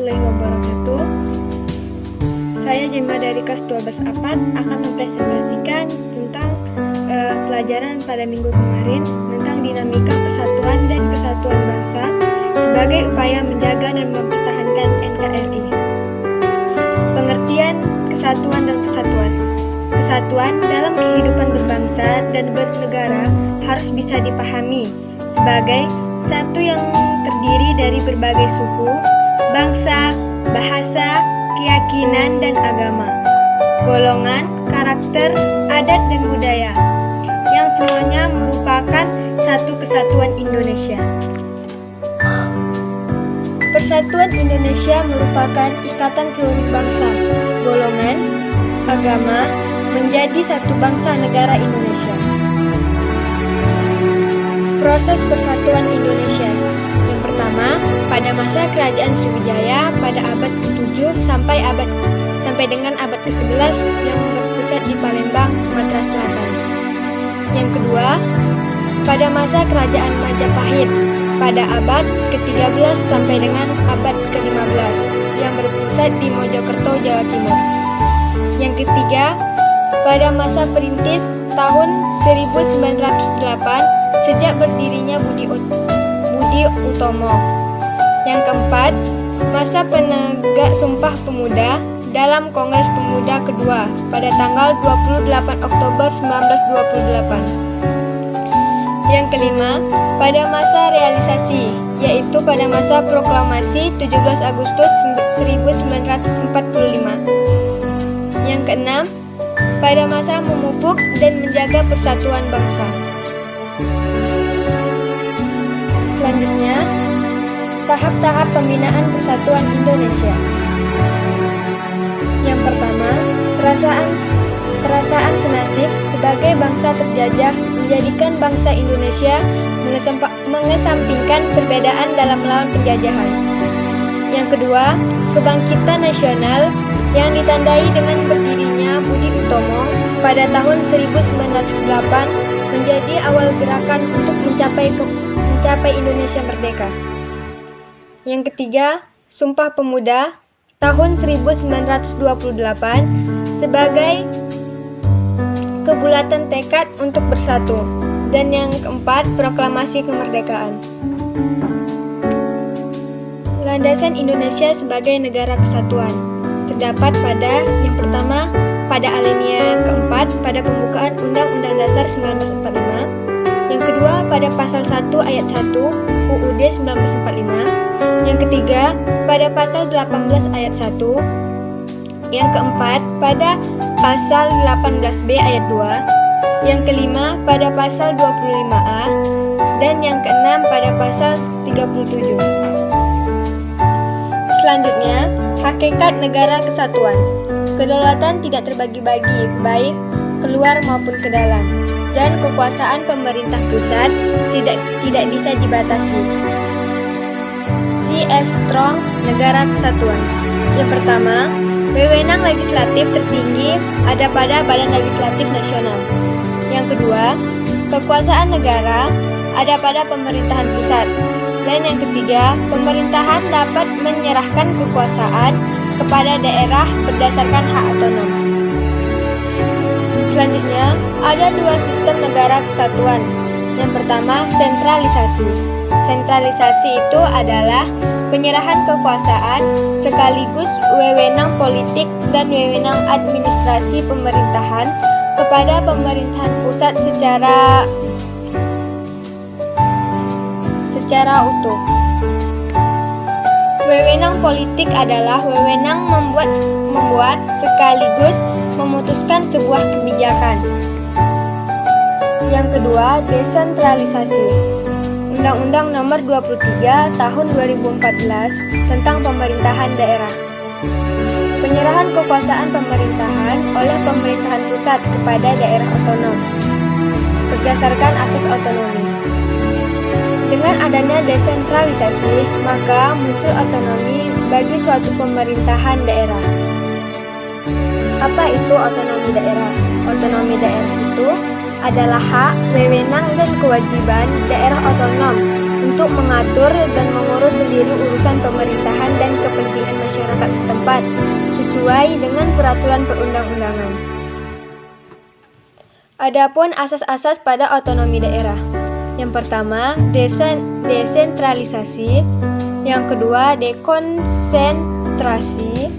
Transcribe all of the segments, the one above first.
warahmatullahi wabarakatuh. Saya Jemma dari kelas 12 APAT akan mempresentasikan tentang pelajaran pada minggu kemarin tentang dinamika persatuan dan kesatuan bangsa sebagai upaya menjaga dan mempertahankan NKRI. Pengertian kesatuan dan persatuan. Kesatuan dalam kehidupan berbangsa dan bernegara harus bisa dipahami sebagai satu yang terdiri dari berbagai suku, bangsa, bahasa, keyakinan, dan agama, golongan, karakter, adat, dan budaya, yang semuanya merupakan satu kesatuan Indonesia. Persatuan Indonesia merupakan ikatan seluruh bangsa, golongan, agama, menjadi satu bangsa negara Indonesia. Proses persatuan Indonesia. Yang pertama, pada masa Kerajaan Sriwijaya pada abad ke-7 sampai dengan abad ke-11 yang berpusat di Palembang, Sumatera Selatan. Yang kedua, pada masa Kerajaan Majapahit pada abad ke-13 sampai dengan abad ke-15 yang berpusat di Mojokerto, Jawa Timur. Yang ketiga, pada masa perintis tahun 1908 sejak berdirinya Budi Utomo. Yang keempat, masa penegak Sumpah Pemuda dalam Kongres Pemuda kedua pada tanggal 28 Oktober 1928. Yang kelima, pada masa realisasi, yaitu pada masa proklamasi 17 Agustus 1945. Yang keenam, pada masa memupuk dan menjaga persatuan bangsa. Selanjutnya, tahap-tahap pembinaan persatuan Indonesia. Yang pertama, perasaan senasib sebagai bangsa terjajah menjadikan bangsa Indonesia mengesampingkan perbedaan dalam melawan penjajahan. Yang kedua, kebangkitan nasional yang ditandai dengan berdirinya Budi Utomo pada tahun 1908 menjadi awal gerakan untuk mencapai Indonesia merdeka. Yang ketiga, Sumpah Pemuda tahun 1928 sebagai kebulatan tekad untuk bersatu. Dan yang keempat, Proklamasi Kemerdekaan. Landasan Indonesia sebagai negara kesatuan terdapat pada yang pertama pada alinea keempat pada pembukaan Undang-Undang Dasar 1945, yang kedua pada pasal 1 ayat 1 UUD 1945, yang ketiga pada pasal 18 ayat 1, yang keempat pada pasal 18B ayat 2, yang kelima pada pasal 25A, dan yang keenam pada pasal 37. Selanjutnya, hakikat negara kesatuan. Kedaulatan tidak terbagi-bagi, baik keluar maupun ke dalam, dan kekuasaan pemerintah pusat tidak bisa dibatasi. C.F. Strong, Negara Kesatuan. Yang pertama, wewenang legislatif tertinggi ada pada Badan Legislatif Nasional. Yang kedua, kekuasaan negara ada pada pemerintahan pusat. Dan yang ketiga, pemerintahan dapat menyerahkan kekuasaan kepada daerah berdasarkan hak otonom. Selanjutnya, ada dua sistem negara kesatuan. Yang pertama, sentralisasi. Sentralisasi itu adalah penyerahan kekuasaan sekaligus wewenang politik dan wewenang administrasi pemerintahan kepada pemerintahan pusat secara utuh. Wewenang politik adalah wewenang membuat sekaligus memutuskan sebuah kebijakan. Yang kedua, desentralisasi. Undang-Undang Nomor 23 Tahun 2014 tentang Pemerintahan Daerah. Penyerahan kekuasaan pemerintahan oleh pemerintahan pusat kepada daerah otonom berdasarkan asas otonomi. Dengan adanya desentralisasi, maka muncul otonomi bagi suatu pemerintahan daerah. Apa itu otonomi daerah? Otonomi daerah itu adalah hak, wewenang, dan kewajiban daerah otonom untuk mengatur dan mengurus sendiri urusan pemerintahan dan kepentingan masyarakat setempat sesuai dengan peraturan perundang-undangan. Adapun asas-asas pada otonomi daerah. Yang pertama, desentralisasi. Yang kedua, dekonsentrasi.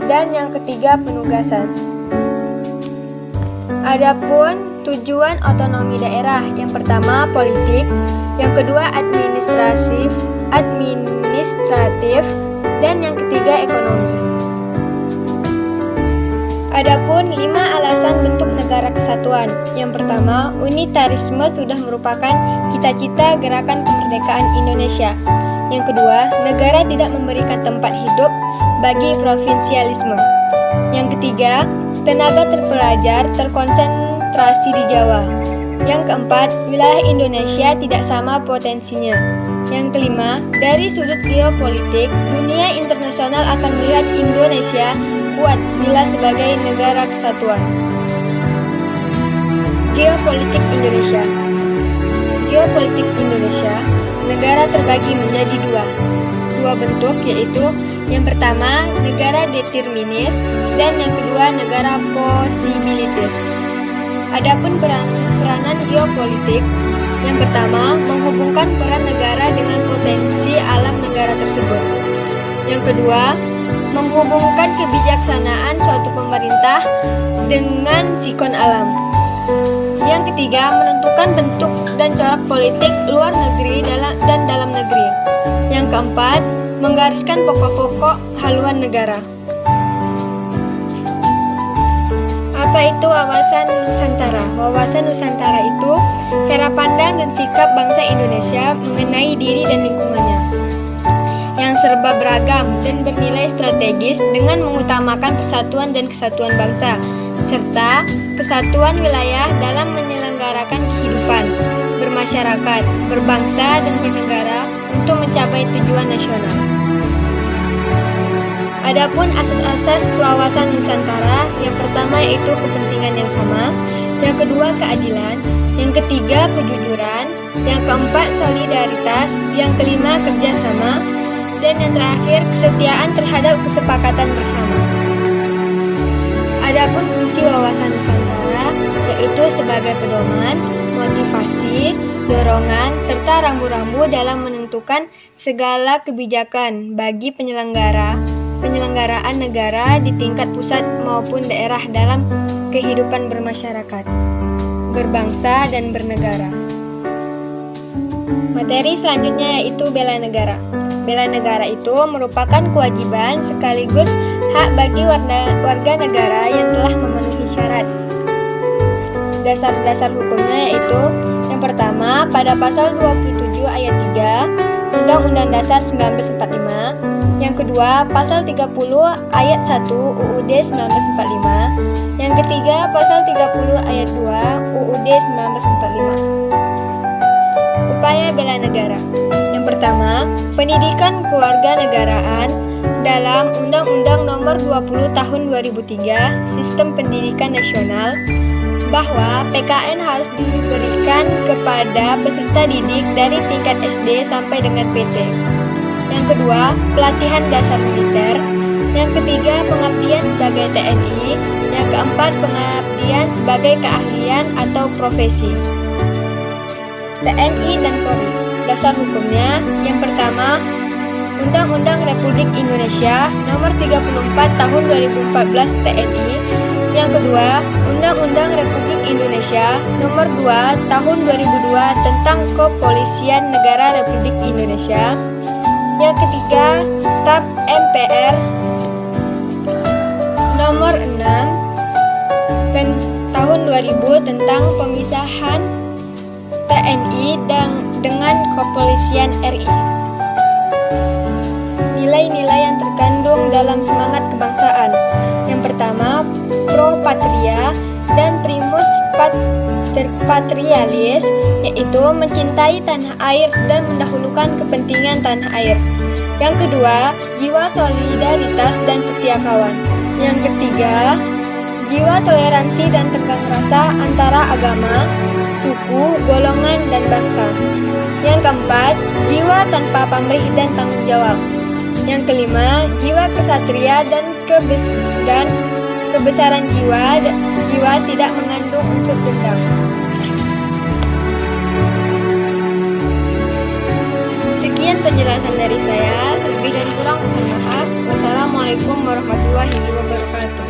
Dan yang ketiga, penugasan. Adapun tujuan otonomi daerah, yang pertama politik, yang kedua administratif, dan yang ketiga ekonomi. Adapun 5 alasan bentuk negara kesatuan. Yang pertama, unitarisme sudah merupakan cita-cita gerakan kemerdekaan Indonesia. Yang kedua, negara tidak memberikan tempat hidup bagi provinsialisme. Yang ketiga, tenaga terpelajar terkonsentrasi di Jawa. Yang keempat, wilayah Indonesia tidak sama potensinya. Yang kelima, dari sudut geopolitik, dunia internasional akan melihat Indonesia kuat bila sebagai negara kesatuan. Geopolitik Indonesia. Geopolitik Indonesia, negara terbagi menjadi dua bentuk, yaitu yang pertama negara determinis dan yang kedua negara posibilitis. Adapun peranan geopolitik, yang pertama menghubungkan peran negara dengan potensi alam negara tersebut. Yang kedua, menghubungkan kebijaksanaan suatu pemerintah dengan sikon alam. Yang ketiga, menentukan bentuk dan corak politik luar negeri dan dalam negeri. Yang keempat, menggariskan pokok-pokok haluan negara. Apa itu wawasan Nusantara? Wawasan Nusantara itu cara pandang dan sikap bangsa Indonesia mengenai diri dan lingkungannya yang serba beragam dan bernilai strategis dengan mengutamakan persatuan dan kesatuan bangsa serta kesatuan wilayah dalam menyelenggarakan kehidupan bermasyarakat, berbangsa dan bernegara untuk mencapai tujuan nasional. Adapun asas-asas wawasan Nusantara, yang pertama yaitu kepentingan yang sama, yang kedua keadilan, yang ketiga kejujuran, yang keempat solidaritas, yang kelima kerjasama, dan yang terakhir kesetiaan terhadap kesepakatan bersama. Adapun fungsi wawasan Nusantara yaitu sebagai pedoman, motivasi, dorongan, serta rambu-rambu dalam menentukan segala kebijakan bagi penyelenggaraan negara di tingkat pusat maupun daerah dalam kehidupan bermasyarakat, berbangsa, dan bernegara. Materi selanjutnya yaitu bela negara. Bela negara itu merupakan kewajiban sekaligus hak bagi warga negara yang telah memenuhi syarat. Dasar-dasar hukumnya yaitu yang pertama pada pasal 27 ayat 3 Undang-Undang Dasar 1945, yang kedua pasal 30 ayat 1 UUD 1945, yang ketiga pasal 30 ayat 2 UUD 1945. Upaya bela negara. Yang pertama, pendidikan kewarganegaraan dalam Undang-Undang Nomor 20 Tahun 2003 Sistem Pendidikan Nasional bahwa PKN harus diberikan kepada peserta didik dari tingkat SD sampai dengan PT. Yang kedua, pelatihan dasar militer. Yang ketiga, pengabdian sebagai TNI. Yang keempat, pengabdian sebagai keahlian atau profesi. TNI dan Polri. Dasar hukumnya, yang pertama, Undang-Undang Republik Indonesia Nomor 34 Tahun 2014 TNI. Yang kedua, Undang-Undang Republik Indonesia Nomor 2 Tahun 2002 tentang Kepolisian Negara Republik Indonesia. Yang ketiga, TAP MPR Nomor 6 Tahun 2000 tentang pemisahan TNI dengan Kepolisian RI. Nilai-nilai yang terkandung dalam semangat kebangsaan. Yang pertama, pro patria dan primus patrialis, yaitu mencintai tanah air dan mendahulukan kepentingan tanah air. Yang kedua, jiwa solidaritas dan setia kawan. Yang ketiga, jiwa toleransi dan tenggang rasa antara agama, suku, golongan, dan bangsa. Yang Yang keempat, jiwa tanpa pamrih dan tanggung jawab. Yang kelima, jiwa kesatria dan kebesaran jiwa tidak mengandung unsur dendam. Sekian penjelasan dari saya, lebih dan kurang mohon maaf. Wassalamualaikum warahmatullahi wabarakatuh.